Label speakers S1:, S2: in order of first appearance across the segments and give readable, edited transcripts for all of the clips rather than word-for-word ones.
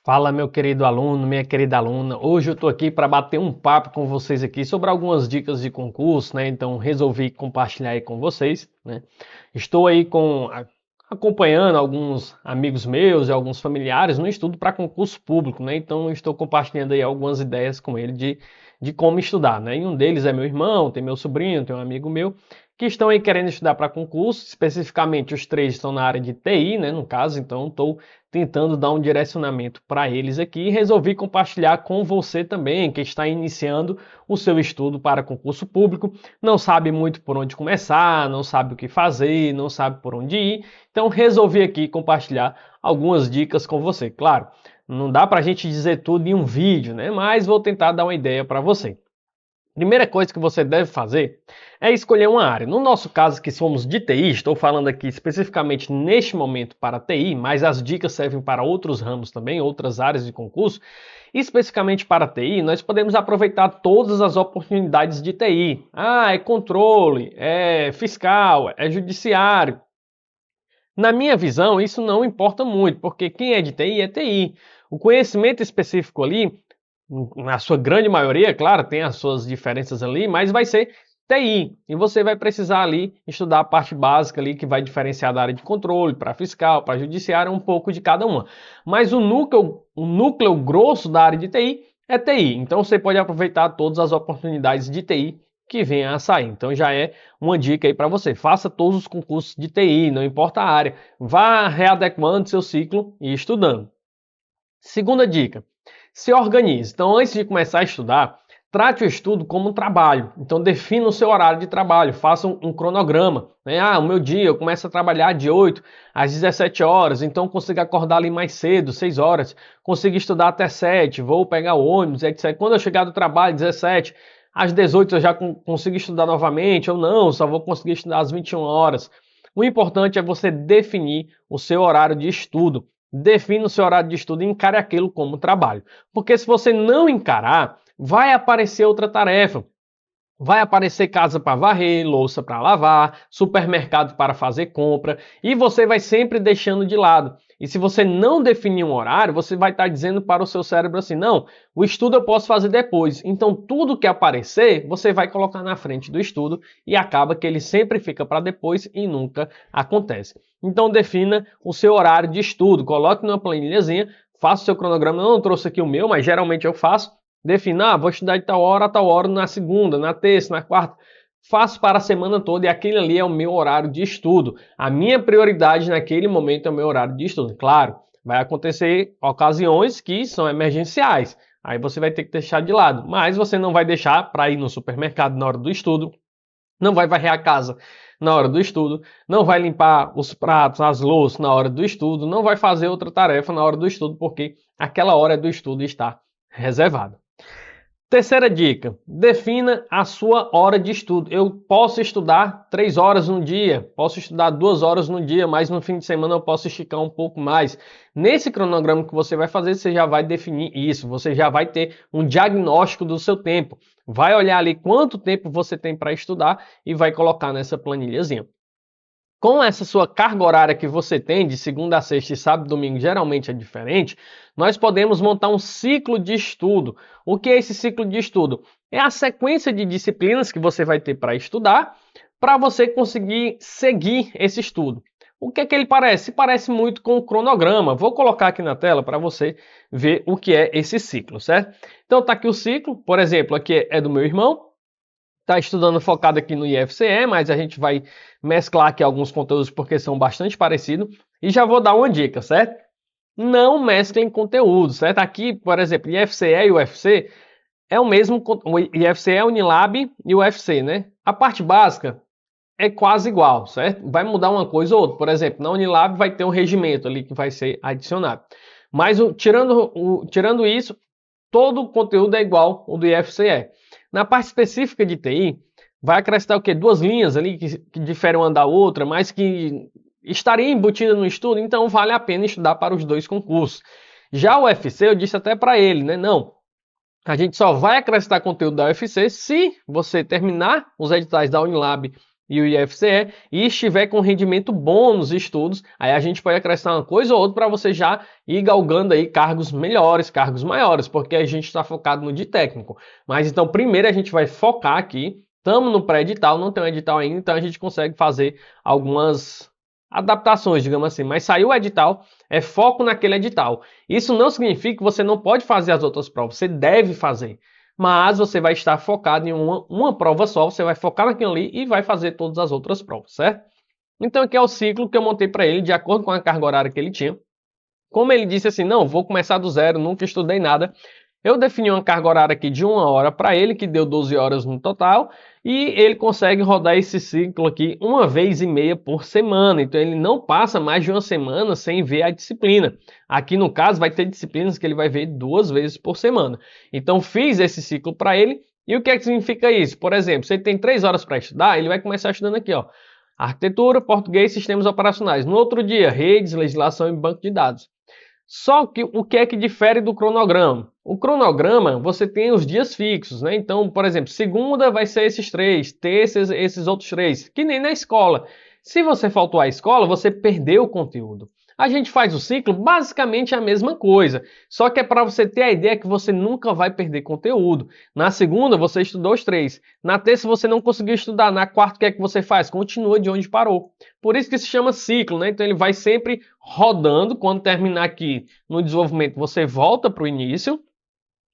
S1: Fala, meu querido aluno, minha querida aluna. Hoje eu estou aqui para bater um papo com vocês aqui sobre algumas dicas de concurso, né? Então resolvi compartilhar aí com vocês, né? Estou aí acompanhando alguns amigos meus e alguns familiares no estudo para concurso público, né? Então eu estou compartilhando aí algumas ideias com ele de como estudar, né? E um deles é meu irmão, tem meu sobrinho, tem um amigo meu que estão aí querendo estudar para concurso, especificamente os três estão na área de TI, né, no caso, então estou tentando dar um direcionamento para eles aqui e resolvi compartilhar com você também, que está iniciando o seu estudo para concurso público, não sabe muito por onde começar, não sabe o que fazer, não sabe por onde ir, então resolvi aqui compartilhar algumas dicas com você. Claro, não dá para a gente dizer tudo em um vídeo, né, mas vou tentar dar uma ideia para você. Primeira coisa que você deve fazer é escolher uma área. No nosso caso, que somos de TI, estou falando aqui especificamente neste momento para TI, mas as dicas servem para outros ramos também, outras áreas de concurso. Especificamente para TI, nós podemos aproveitar todas as oportunidades de TI. É controle, é fiscal, é judiciário. Na minha visão, isso não importa muito, porque quem é de TI é TI. O conhecimento específico ali na sua grande maioria, claro, tem as suas diferenças ali, mas vai ser TI. E você vai precisar ali estudar a parte básica ali que vai diferenciar da área de controle, para fiscal, para judiciário, um pouco de cada uma. Mas o núcleo grosso da área de TI é TI. Então você pode aproveitar todas as oportunidades de TI que venham a sair. Então já é uma dica aí para você. Faça todos os concursos de TI, não importa a área. Vá readequando seu ciclo e estudando. Segunda dica, se organize. Então, antes de começar a estudar, trate o estudo como um trabalho. Então, defina o seu horário de trabalho, faça um cronograma. Né? O meu dia, eu começo a trabalhar de 8 às 17 horas, então consigo acordar ali mais cedo, 6 horas, consigo estudar até 7, vou pegar o ônibus, etc. Quando eu chegar do trabalho, 17, às 18 eu já consigo estudar novamente, ou não, só vou conseguir estudar às 21 horas. O importante é você definir o seu horário de estudo. Defina o seu horário de estudo e encare aquilo como trabalho. Porque se você não encarar, vai aparecer outra tarefa. Vai aparecer casa para varrer, louça para lavar, supermercado para fazer compra e você vai sempre deixando de lado. E se você não definir um horário, você vai estar dizendo para o seu cérebro assim: não, o estudo eu posso fazer depois. Então tudo que aparecer, você vai colocar na frente do estudo e acaba que ele sempre fica para depois e nunca acontece. Então defina o seu horário de estudo, coloque numa planilhazinha, faça o seu cronograma. Eu não trouxe aqui o meu, mas geralmente eu faço. Defina, vou estudar de tal hora a tal hora na segunda, na terça, na quarta. Faço para a semana toda e aquele ali é o meu horário de estudo. A minha prioridade naquele momento é o meu horário de estudo. Claro, vai acontecer ocasiões que são emergenciais. Aí você vai ter que deixar de lado. Mas você não vai deixar para ir no supermercado na hora do estudo. Não vai varrer a casa na hora do estudo. Não vai limpar os pratos, as louças na hora do estudo. Não vai fazer outra tarefa na hora do estudo, porque aquela hora do estudo está reservada. Terceira dica, defina a sua hora de estudo. Eu posso estudar 3 horas no dia, posso estudar 2 horas no dia, mas no fim de semana eu posso esticar um pouco mais. Nesse cronograma que você vai fazer, você já vai definir isso, você já vai ter um diagnóstico do seu tempo. Vai olhar ali quanto tempo você tem para estudar e vai colocar nessa planilhazinha. Com essa sua carga horária que você tem de segunda a sexta e sábado e domingo geralmente é diferente, nós podemos montar um ciclo de estudo. O que é esse ciclo de estudo? É a sequência de disciplinas que você vai ter para estudar, para você conseguir seguir esse estudo. O que é que ele parece? Parece muito com o cronograma. Vou colocar aqui na tela para você ver o que é esse ciclo, certo? Então está aqui o ciclo, por exemplo, aqui é do meu irmão, está estudando focado aqui no IFCE, mas a gente vai mesclar aqui alguns conteúdos porque são bastante parecidos. E já vou dar uma dica, certo? Não mesclem conteúdos, certo? Aqui, por exemplo, IFCE e UFC é o mesmo, o IFCE é Unilab e o UFC, né? A parte básica é quase igual, certo? Vai mudar uma coisa ou outra. Por exemplo, na Unilab vai ter um regimento ali que vai ser adicionado. Mas tirando isso, todo o conteúdo é igual ao do IFCE. Na parte específica de TI, vai acrescentar o quê? 2 linhas ali que diferem uma da outra, mas que estaria embutida no estudo, então vale a pena estudar para os 2 concursos. Já o UFC, eu disse até para ele, né? Não, a gente só vai acrescentar conteúdo da UFC se você terminar os editais da Unilab e o IFCE e estiver com rendimento bom nos estudos, aí a gente pode acrescentar uma coisa ou outra para você já ir galgando aí cargos melhores, cargos maiores, porque a gente está focado no de técnico. Mas então primeiro a gente vai focar aqui, estamos no pré-edital, não tem um edital ainda, então a gente consegue fazer algumas adaptações, digamos assim, mas saiu o edital, é foco naquele edital. Isso não significa que você não pode fazer as outras provas, você deve fazer. Mas você vai estar focado em uma prova só, você vai focar naquilo ali e vai fazer todas as outras provas, certo? Então aqui é o ciclo que eu montei para ele, de acordo com a carga horária que ele tinha. Como ele disse assim, não, vou começar do zero, nunca estudei nada, eu defini uma carga horária aqui de 1 hora para ele, que deu 12 horas no total, e ele consegue rodar esse ciclo aqui 1 vez e meia por semana. Então ele não passa mais de uma semana sem ver a disciplina. Aqui no caso vai ter disciplinas que ele vai ver 2 vezes por semana. Então fiz esse ciclo para ele. E o que é que significa isso? Por exemplo, se ele tem 3 horas para estudar, ele vai começar estudando aqui, ó, arquitetura, português, sistemas operacionais. No outro dia, redes, legislação e banco de dados. Só que o que é que difere do cronograma? O cronograma, você tem os dias fixos, né? Então, por exemplo, segunda vai ser esses 3, terça esses outros 3, que nem na escola. Se você faltou à escola, você perdeu o conteúdo. A gente faz o ciclo basicamente a mesma coisa, só que é para você ter a ideia que você nunca vai perder conteúdo. Na segunda, você estudou os 3. Na terça, você não conseguiu estudar. Na quarta, o que é que você faz? Continua de onde parou. Por isso que se chama ciclo, né? Então ele vai sempre rodando. Quando terminar aqui no desenvolvimento, você volta para o início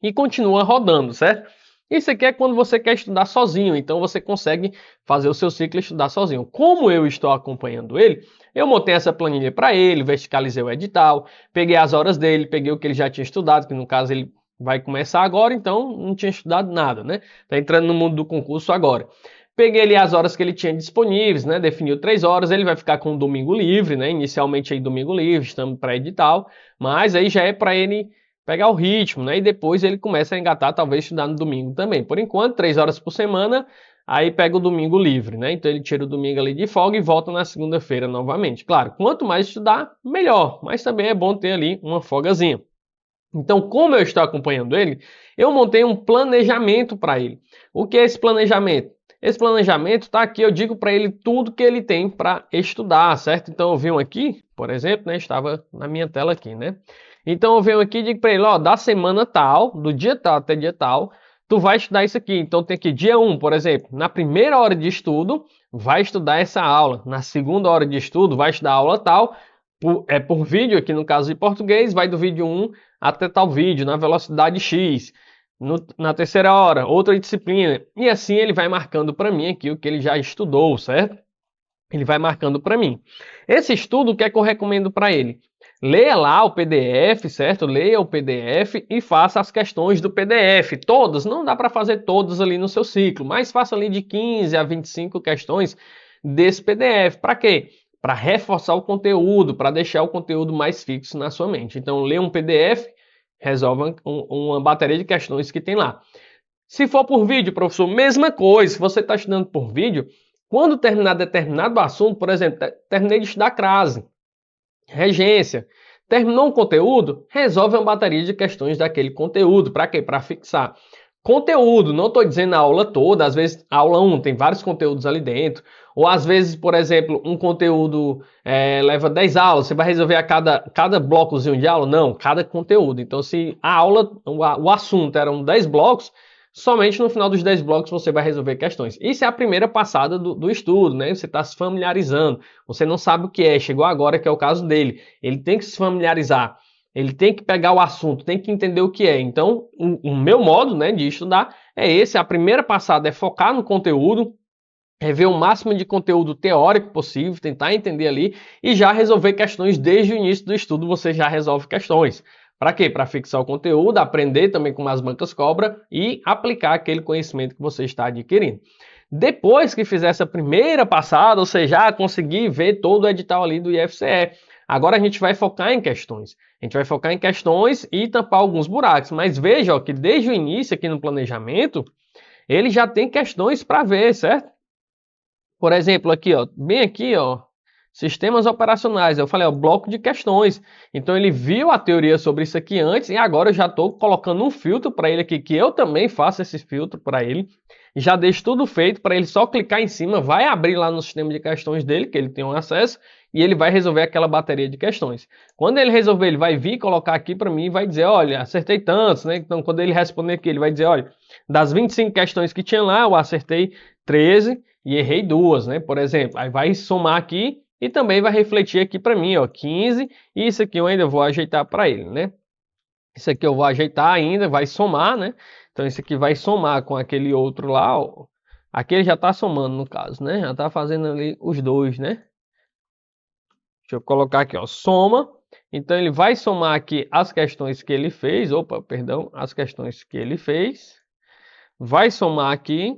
S1: e continua rodando, certo? Isso aqui é quando você quer estudar sozinho, então você consegue fazer o seu ciclo e estudar sozinho. Como eu estou acompanhando ele, eu montei essa planilha para ele, verticalizei o edital, peguei as horas dele, peguei o que ele já tinha estudado, que no caso ele vai começar agora, então não tinha estudado nada, né? Tá entrando no mundo do concurso agora. Peguei ali as horas que ele tinha disponíveis, né? Definiu 3 horas, ele vai ficar com o domingo livre, né? Inicialmente aí domingo livre, estamos para edital, mas aí já é para ele pegar o ritmo, né? E depois ele começa a engatar, talvez estudar no domingo também. Por enquanto, 3 horas por semana, aí pega o domingo livre, né? Então ele tira o domingo ali de folga e volta na segunda-feira novamente. Claro, quanto mais estudar, melhor, mas também é bom ter ali uma folgazinha. Então, como eu estou acompanhando ele, eu montei um planejamento para ele. O que é esse planejamento? Esse planejamento está aqui, eu digo para ele tudo que ele tem para estudar, certo? Então eu venho aqui, por exemplo, né? Estava na minha tela aqui, né? Então eu venho aqui e digo para ele, ó, da semana tal, do dia tal até dia tal, tu vai estudar isso aqui. Então tem aqui dia 1, por exemplo, na primeira hora de estudo, vai estudar essa aula. Na segunda hora de estudo, vai estudar a aula tal, por vídeo, aqui no caso de português, vai do vídeo 1 até tal vídeo, na velocidade X. Na terceira hora, outra disciplina. E assim ele vai marcando para mim aqui o que ele já estudou, certo? Ele vai marcando para mim. Esse estudo, o que é que eu recomendo para ele? Leia lá o PDF, certo? Leia o PDF e faça as questões do PDF. Todas, não dá para fazer todas ali no seu ciclo, mas faça ali de 15 a 25 questões desse PDF. Para quê? Para reforçar o conteúdo, para deixar o conteúdo mais fixo na sua mente. Então, leia um PDF, resolva uma bateria de questões que tem lá. Se for por vídeo, professor, mesma coisa. Se você está estudando por vídeo, quando terminar determinado assunto, por exemplo, terminei de estudar crase, regência, terminou um conteúdo, resolve uma bateria de questões daquele conteúdo. Para quê? Para fixar. Conteúdo, não estou dizendo a aula toda, às vezes a aula 1 tem vários conteúdos ali dentro, ou às vezes, por exemplo, um conteúdo leva 10 aulas, você vai resolver a cada blocozinho de aula? Não, cada conteúdo. Então, se a aula, o assunto eram 10 blocos, somente no final dos 10 blocos você vai resolver questões. Isso é a primeira passada do estudo, né? Você está se familiarizando, você não sabe o que é, chegou agora, que é o caso dele. Ele tem que se familiarizar. Ele tem que pegar o assunto, tem que entender o que é. Então, o meu modo, né, de estudar é esse. A primeira passada é focar no conteúdo, é ver o máximo de conteúdo teórico possível, tentar entender ali e já resolver questões desde o início do estudo. Você já resolve questões. Para quê? Para fixar o conteúdo, aprender também como as bancas cobram e aplicar aquele conhecimento que você está adquirindo. Depois que fizer essa primeira passada, você já conseguir ver todo o edital ali do IFCE. Agora a gente vai focar em questões. A gente vai focar em questões e tampar alguns buracos. Mas veja ó, que desde o início aqui no planejamento, ele já tem questões para ver, certo? Por exemplo, aqui, ó, bem aqui, ó, sistemas operacionais. Eu falei, ó, bloco de questões. Então ele viu a teoria sobre isso aqui antes e agora eu já estou colocando um filtro para ele aqui, que eu também faço esse filtro para ele. já deixo tudo feito para ele só clicar em cima, vai abrir lá no sistema de questões dele, que ele tem um acesso, e ele vai resolver aquela bateria de questões. Quando ele resolver, ele vai vir colocar aqui para mim e vai dizer, olha, acertei tantos, né? Então, quando ele responder aqui, ele vai dizer, olha, das 25 questões que tinha lá, eu acertei 13 e errei 2, né? Por exemplo, aí vai somar aqui e também vai refletir aqui para mim, ó, 15, e isso aqui eu ainda vou ajeitar para ele, né? Isso aqui eu vou ajeitar ainda, vai somar, né? Então, isso aqui vai somar com aquele outro lá, ó. Aqui ele já está somando, no caso, né? Já está fazendo ali os dois, né? Deixa eu colocar aqui, ó, soma. Então, ele vai somar aqui as questões que ele fez. Opa, perdão, as questões que ele fez. Vai somar aqui.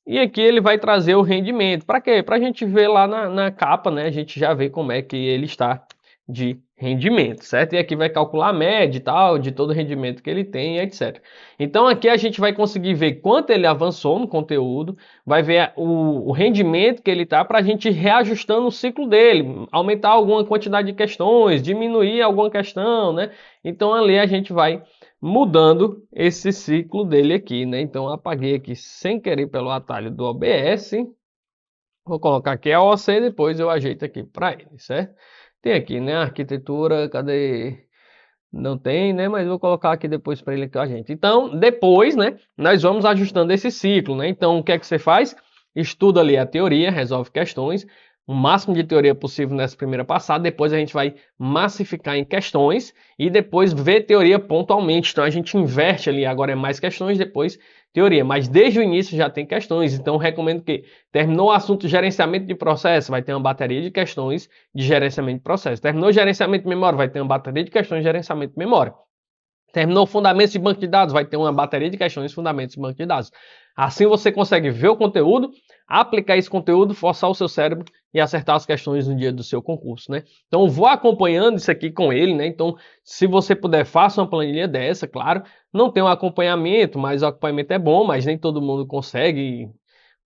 S1: E aqui ele vai trazer o rendimento. Para quê? Para a gente ver lá na capa, né? A gente já vê como é que ele está de rendimento, certo? E aqui vai calcular a média e tal, de todo o rendimento que ele tem, etc. Então aqui a gente vai conseguir ver quanto ele avançou no conteúdo, vai ver o rendimento que ele está para a gente ir reajustando o ciclo dele, aumentar alguma quantidade de questões, diminuir alguma questão, né? Então ali a gente vai mudando esse ciclo dele aqui, né? Então apaguei aqui sem querer pelo atalho do OBS. Vou colocar aqui a OC e depois eu ajeito aqui para ele, certo? Tem aqui, né? Arquitetura, cadê? Não tem, né? Mas vou colocar aqui depois para ele com a gente. Então, depois, né? Nós vamos ajustando esse ciclo, né? Então, o que é que você faz? Estuda ali a teoria, resolve questões, o máximo de teoria possível nessa primeira passada. Depois a gente vai massificar em questões e depois ver teoria pontualmente. Então, a gente inverte ali, agora é mais questões, depois teoria. Mas desde o início já tem questões. Então, recomendo que terminou o assunto gerenciamento de processo, vai ter uma bateria de questões de gerenciamento de processo. Terminou o gerenciamento de memória, vai ter uma bateria de questões de gerenciamento de memória. Terminou fundamentos de banco de dados, vai ter uma bateria de questões de fundamentos de banco de dados. Assim você consegue ver o conteúdo, aplicar esse conteúdo, forçar o seu cérebro e acertar as questões no dia do seu concurso, né? Então vou acompanhando isso aqui com ele, né? Então se você puder, faça uma planilha dessa, claro. Não tem um acompanhamento, mas o acompanhamento é bom, mas nem todo mundo consegue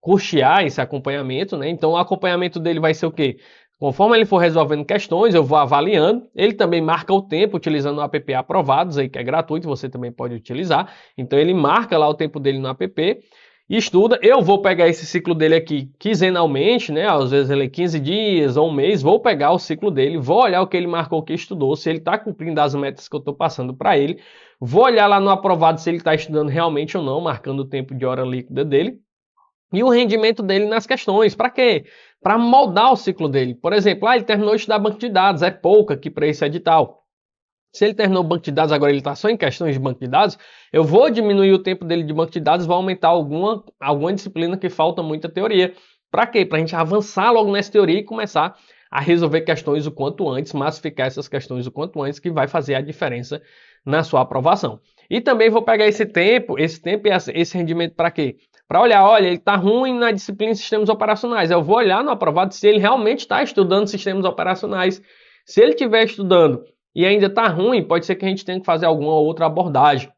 S1: custear esse acompanhamento, né? Então o acompanhamento dele vai ser o quê? Conforme ele for resolvendo questões, eu vou avaliando. Ele também marca o tempo utilizando o app Aprovados, aí, que é gratuito, você também pode utilizar. Então ele marca lá o tempo dele no app e estuda. Eu vou pegar esse ciclo dele aqui quinzenalmente, né? Às vezes ele é 15 dias ou um mês. Vou pegar o ciclo dele, vou olhar o que ele marcou, que estudou, se ele está cumprindo as metas que eu estou passando para ele. Vou olhar lá no aprovado se ele está estudando realmente ou não, marcando o tempo de hora líquida dele. E o rendimento dele nas questões. Para quê? Para moldar o ciclo dele. Por exemplo, ele terminou de estudar banco de dados, é pouco aqui para esse edital. Se ele terminou o banco de dados, agora ele está só em questões de banco de dados, eu vou diminuir o tempo dele de banco de dados, vou aumentar alguma disciplina que falta muita teoria. Para quê? Para a gente avançar logo nessa teoria e começar a resolver questões o quanto antes, massificar essas questões o quanto antes, que vai fazer a diferença na sua aprovação. E também vou pegar esse tempo e esse rendimento para quê? Para olhar, olha, ele está ruim na disciplina de sistemas operacionais. Eu vou olhar no aprovado se ele realmente está estudando sistemas operacionais. Se ele estiver estudando e ainda está ruim, pode ser que a gente tenha que fazer alguma outra abordagem.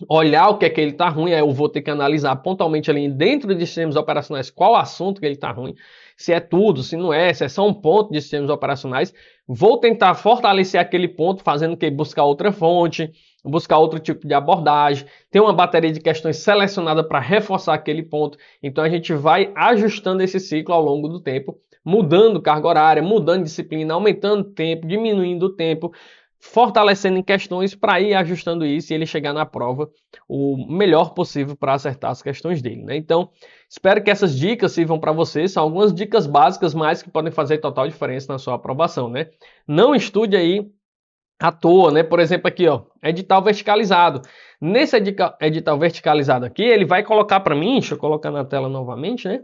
S1: Olhar o que é que ele está ruim, aí eu vou ter que analisar pontualmente ali dentro de sistemas operacionais qual assunto que ele está ruim, se é tudo, se não é, se é só um ponto de sistemas operacionais. Vou tentar fortalecer aquele ponto, fazendo que buscar outra fonte, buscar outro tipo de abordagem, ter uma bateria de questões selecionada para reforçar aquele ponto. Então a gente vai ajustando esse ciclo ao longo do tempo, mudando carga horária, mudando disciplina, aumentando o tempo, diminuindo o tempo, fortalecendo em questões para ir ajustando isso e ele chegar na prova o melhor possível para acertar as questões dele, né? Então, espero que essas dicas sirvam para vocês. São algumas dicas básicas, mas que podem fazer total diferença na sua aprovação, né? Não estude aí à toa, né? Por exemplo, aqui, ó, edital verticalizado. Nesse edital verticalizado aqui, ele vai colocar para mim, deixa eu colocar na tela novamente, né?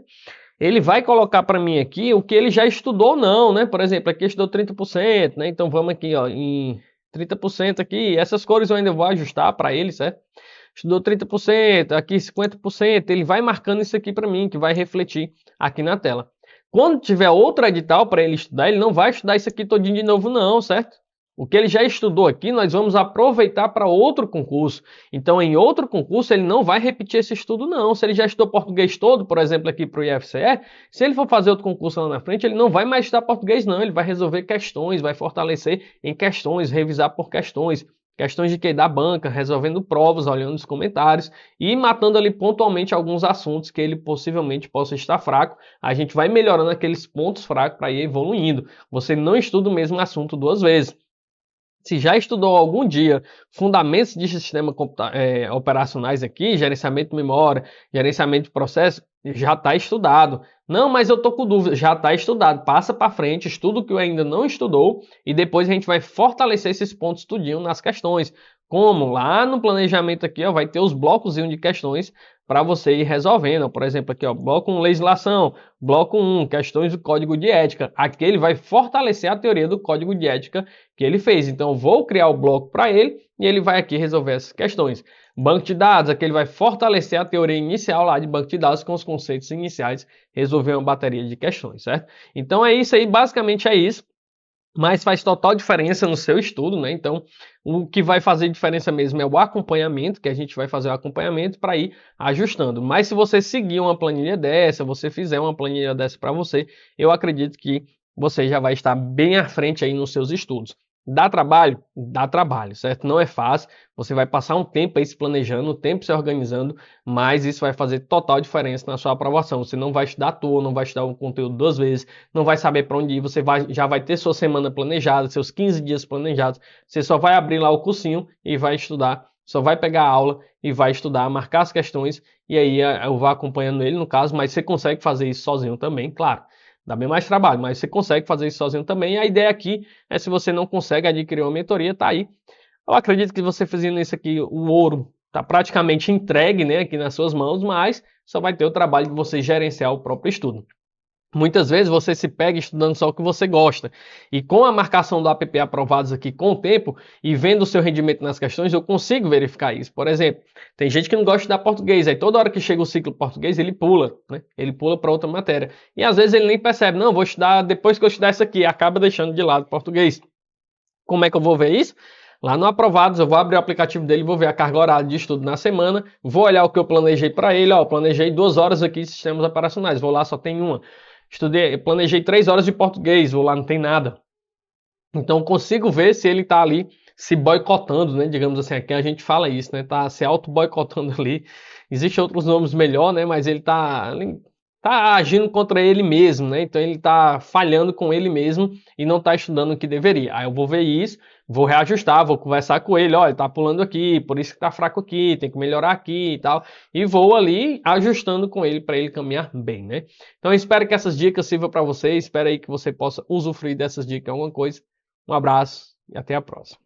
S1: Ele vai colocar para mim aqui o que ele já estudou, não, né? Por exemplo, aqui estudou 30%, né? Então vamos aqui, ó, em 30% aqui. Essas cores eu ainda vou ajustar para ele, certo? Estudou 30%, aqui 50%. Ele vai marcando isso aqui para mim, que vai refletir aqui na tela. Quando tiver outro edital para ele estudar, ele não vai estudar isso aqui todinho de novo, não, certo? O que ele já estudou aqui, nós vamos aproveitar para outro concurso. Então, em outro concurso, ele não vai repetir esse estudo, não. Se ele já estudou português todo, por exemplo, aqui para o IFCE, se ele for fazer outro concurso lá na frente, ele não vai mais estudar português, não. Ele vai resolver questões, vai fortalecer em questões, revisar por questões. Questões de quê? Da banca, resolvendo provas, olhando os comentários e matando ali pontualmente alguns assuntos que ele possivelmente possa estar fraco. A gente vai melhorando aqueles pontos fracos para ir evoluindo. Você não estuda o mesmo assunto duas vezes. Se já estudou algum dia fundamentos de sistema operacionais aqui, gerenciamento de memória, gerenciamento de processo, já está estudado. Não, mas eu estou com dúvida, já está estudado. Passa para frente, estuda o que ainda não estudou e depois a gente vai fortalecer esses pontos tudinho nas questões. Como lá no planejamento aqui, ó, vai ter os blocos de questões para você ir resolvendo. Por exemplo, aqui, ó, bloco 1, legislação, bloco 1, questões do código de ética. Aqui ele vai fortalecer a teoria do código de ética que ele fez. Então, eu vou criar o bloco para ele e ele vai aqui resolver essas questões. Banco de dados, aqui ele vai fortalecer a teoria inicial lá de banco de dados com os conceitos iniciais, resolver uma bateria de questões, certo? Então é isso aí, basicamente é isso. Mas faz total diferença no seu estudo, né? Então, o que vai fazer diferença mesmo é o acompanhamento, que a gente vai fazer o acompanhamento para ir ajustando. Mas se você seguir uma planilha dessa, você fizer uma planilha dessa para você, eu acredito que você já vai estar bem à frente aí nos seus estudos. Dá trabalho? Dá trabalho, certo? Não é fácil. Você vai passar um tempo aí se planejando, um tempo se organizando, mas isso vai fazer total diferença na sua aprovação. Você não vai estudar à toa, não vai estudar o conteúdo duas vezes, não vai saber para onde ir, já vai ter sua semana planejada, seus 15 dias planejados. Você só vai abrir lá o cursinho e vai estudar, só vai pegar a aula e vai estudar, marcar as questões e aí eu vou acompanhando ele no caso, mas você consegue fazer isso sozinho também, claro. Dá bem mais trabalho, mas você consegue fazer isso sozinho também. E a ideia aqui é, se você não consegue adquirir uma mentoria, tá aí. Eu acredito que você fazendo isso aqui, o ouro está praticamente entregue, né, aqui nas suas mãos, mas só vai ter o trabalho de você gerenciar o próprio estudo. Muitas vezes você se pega estudando só o que você gosta. E com a marcação do APP aprovados aqui com o tempo e vendo o seu rendimento nas questões, eu consigo verificar isso. Por exemplo, tem gente que não gosta de estudar português, aí toda hora que chega o ciclo português, ele pula, né? Ele pula para outra matéria. E às vezes ele nem percebe, não, vou estudar depois que eu estudar isso aqui, acaba deixando de lado português. Como é que eu vou ver isso? Lá no Aprovados, eu vou abrir o aplicativo dele, vou ver a carga horária de estudo na semana, vou olhar o que eu planejei para ele, ó, planejei 2 horas aqui de sistemas operacionais, vou lá, só tem uma. Estudei, planejei 3 horas de português, vou lá, não tem nada. Então consigo ver se ele está ali se boicotando, né? Digamos assim, aqui a gente fala isso, né? Tá se auto-boicotando ali. Existem outros nomes melhor, né? Mas ele tá agindo contra ele mesmo, né? Então ele tá falhando com ele mesmo e não tá estudando o que deveria. Aí eu vou ver isso, vou reajustar, vou conversar com ele, olha, tá pulando aqui, por isso que tá fraco aqui, tem que melhorar aqui e tal. E vou ali ajustando com ele para ele caminhar bem, né? Então eu espero que essas dicas sirvam para você, espero aí que você possa usufruir dessas dicas em alguma coisa. Um abraço e até a próxima.